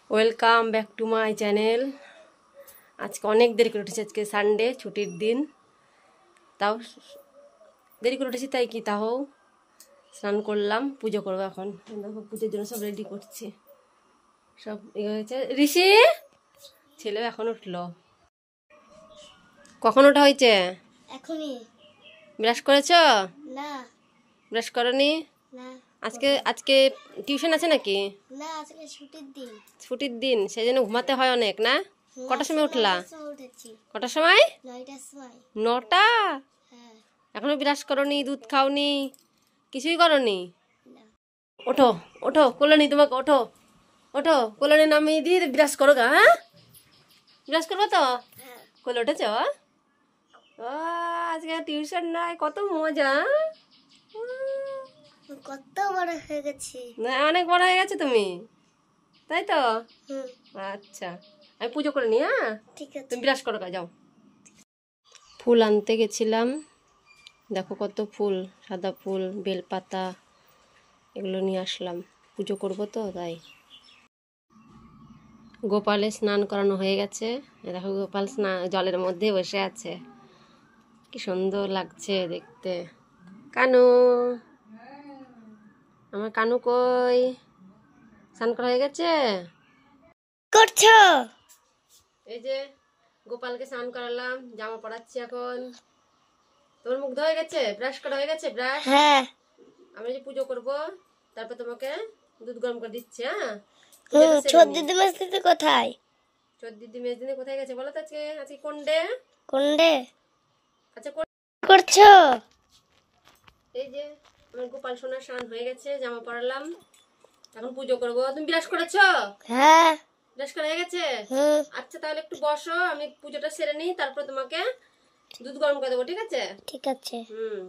Welcome back to my channel. আজকে অনেক দেরি করে উঠেছি, আজকে সানডে ছুটির দিন, তাও দেরি করে উঠেছি। তাই কি তাও স্নান করলাম, পুজো করবো এখন। দেখো পুজোর জন্য সব রেডি করছি, সব ইয়ে হয়েছে। ঋষি ছেলেও এখন উঠলো। কখন ওঠা হয়েছে? এখনই। ব্রাশ করেছ? না। ব্রাশ করনি? না। আজকে টিউশন আছে নাকি? না, আজকে ছুটির দিন। ছুটির দিন, সেই জন্য ঘুমাতে হয় অনেক না? কটার সময় উঠলা? উঠেছি। কটার সময়? 9টার সময়। 9টা? হ্যাঁ। এখনো ব্রাশ করনি, দুধ খাওনি, কিছুই করনি? না। ওঠো ওঠো, কোলে নি তোমাকে, ওঠো ওঠো, কোলে নি নামিয়ে দিয়ে ব্রাশ করো গা। হ্যাঁ, ব্রাশ করবো তো? হ্যাঁ। কোলে উঠেছ? ও আজকে টিউশন নাই, কত মজা। কত বড় হয়ে গেছি। না, অনেক বড় হয়ে গেছে তুমি, তাই তো? হুম। আচ্ছা, আমি পুজো করে নি। হ্যাঁ, ঠিক আছে। তুমি ব্রাশ করো গা, যাও। ফুল আনতে গেছিলাম, দেখো কত ফুল, সাদা ফুল, বেলপাতা, এগুলো নিয়ে আসলাম। পুজো করবো তো তাই। গোপালে স্নান করানো হয়ে গেছে, দেখো গোপাল স্নান জলের মধ্যে বসে আছে, কি সুন্দর লাগছে দেখতে। কানু, আমার কানু কই? স্নান করা হয়ে গেছে? করছো? এই যে গোপালকে স্নান করালাম, জামা পরাচ্ছি এখন। তোমার মুখ ধোয়া হয়ে গেছে? ব্রাশ করা হয়ে গেছে? ব্রাশ? হ্যাঁ। আমি যে পুজো করব, তারপর তোমাকে দুধ গরম করে দিচ্ছি। হ্যাঁ, ছোট দিদি মেসিতে কোথায়? ছোট দিদি মেজদিনে কোথায় গেছে বলো তো? আজকে আজকে কোন ডে? কোন ডে? আচ্ছা, করছো? এই যে আমার গোপাল সোনার স্নান হয়ে গেছে, জামা পরালাম, এখন পুজো করব। তুমি ব্রাশ করেছো? হ্যাঁ। ব্রাশ করা হয়ে গেছে? হুম। আচ্ছা, তাহলে একটু বসো, আমি পুজোটা সেরে নিই, তারপর তোমাকে দুধ গরম করে দেবো, ঠিক আছে? ঠিক আছে। হুম।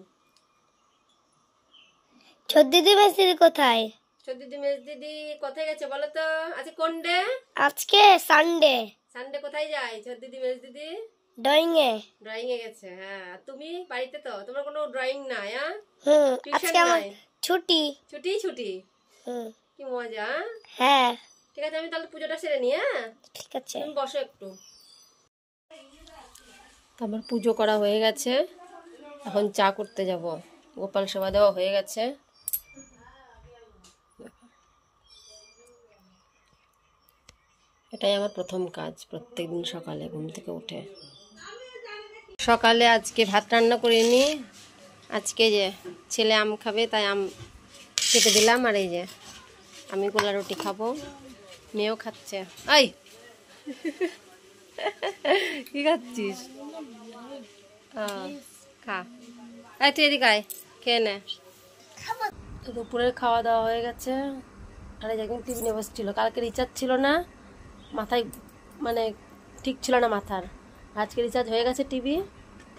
ছোট দিদি মেসিতে কোথায়? ছোট দিদি মেজ দিদি কোথায় গেছে বলো তো? আজকে কোন ডে? আজকে সানডে। সানডে কোথায় যায় ছোট দিদি মেজ দিদি? ড্রয়িং এ। ড্রয়িং এ গেছে। হ্যাঁ, আর তুমি বাড়িতে তো, তোমার কোনো ড্রয়িং নাই? হ্যাঁ, হুম। টিউশন আজকে আমার নাই, ছুটি। ছুটি ছুটি। হুম। কি মজা। হ্যাঁ। ঠিক আছে, আমি তাহলে পুজোটা সেরে নিই। হ্যাঁ, ঠিক আছে। তুমি বসো একটু। আমার পুজো করা হয়ে গেছে, এখন চা করতে যাব। গোপাল সেবা দেওয়া হয়ে গেছে। এটাই আমার প্রথম কাজ, প্রত্যেকদিন সকালে ঘুম থেকে উঠে। সকালে আজকে ভাত রান্না করিনি, আজকে যে ছেলে আম খাবে তাই আম কেটে দিলাম, আর এই যে আমি গোলা রুটি খাবো, মেয়েও খাচ্ছে। এই কি খাচ্ছিস? খা, এই তুই এদিকে আয়, খেয়ে নে। তো দুপুরের খাওয়া দাওয়া হয়ে গেছে, আর এই এখন টিভি নিয়ে বসছিল। কালকে রিচার্জ ছিল না, মাথায় মানে ঠিক ছিল না মাথার, আজকে রিচার্জ হয়ে গেছে টিভি,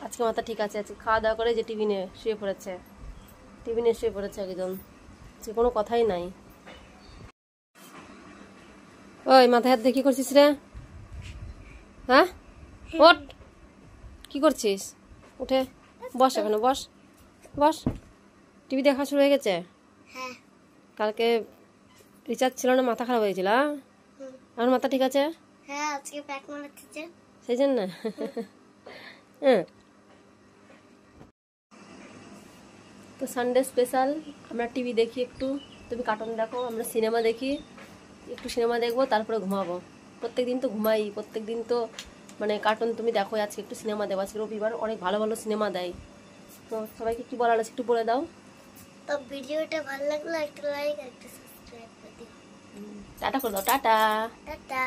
আজকে মাথা ঠিক আছে। আজকে খাওয়া দাওয়া করে যে টিভি নিয়ে শুয়ে পড়েছে, টিভি নিয়ে শুয়ে পড়েছে একদম, সে কোনো কথাই নাই। ওই মাথায় হাত দিয়ে কি করছিস রে? হ্যাঁ, ওঠ, কি করছিস? উঠে বস, এখানে বস, বস। টিভি দেখা শুরু হয়ে গেছে? হ্যাঁ। কালকে রিচার্জ ছিল না, মাথা খারাপ হয়েছিল। আমার মাথা ঠিক আছে? হ্যাঁ, আজকে প্যাক মারাচ্ছে সেই জন্য। হ্যাঁ, তো সানডে স্পেশাল আমরা টিভি দেখি একটু, তুমি কার্টুন দেখো, আমরা সিনেমা দেখি, একটু সিনেমা দেখবো তারপরে ঘুমাবো। প্রত্যেক দিন তো ঘুমাই, প্রত্যেক দিন তো মানে কার্টুন তুমি দেখো, আজকে একটু সিনেমা দেবো, আজকে রবিবার অনেক ভালো ভালো সিনেমা দেয়। তো সবাইকে কি বলার আছে একটু বলে দাও। তো ভিডিওটা ভালো লাগলে একটা লাইক আর একটা সাবস্ক্রাইব করে দিও। টাটা করে দাও, টাটা। টাটা।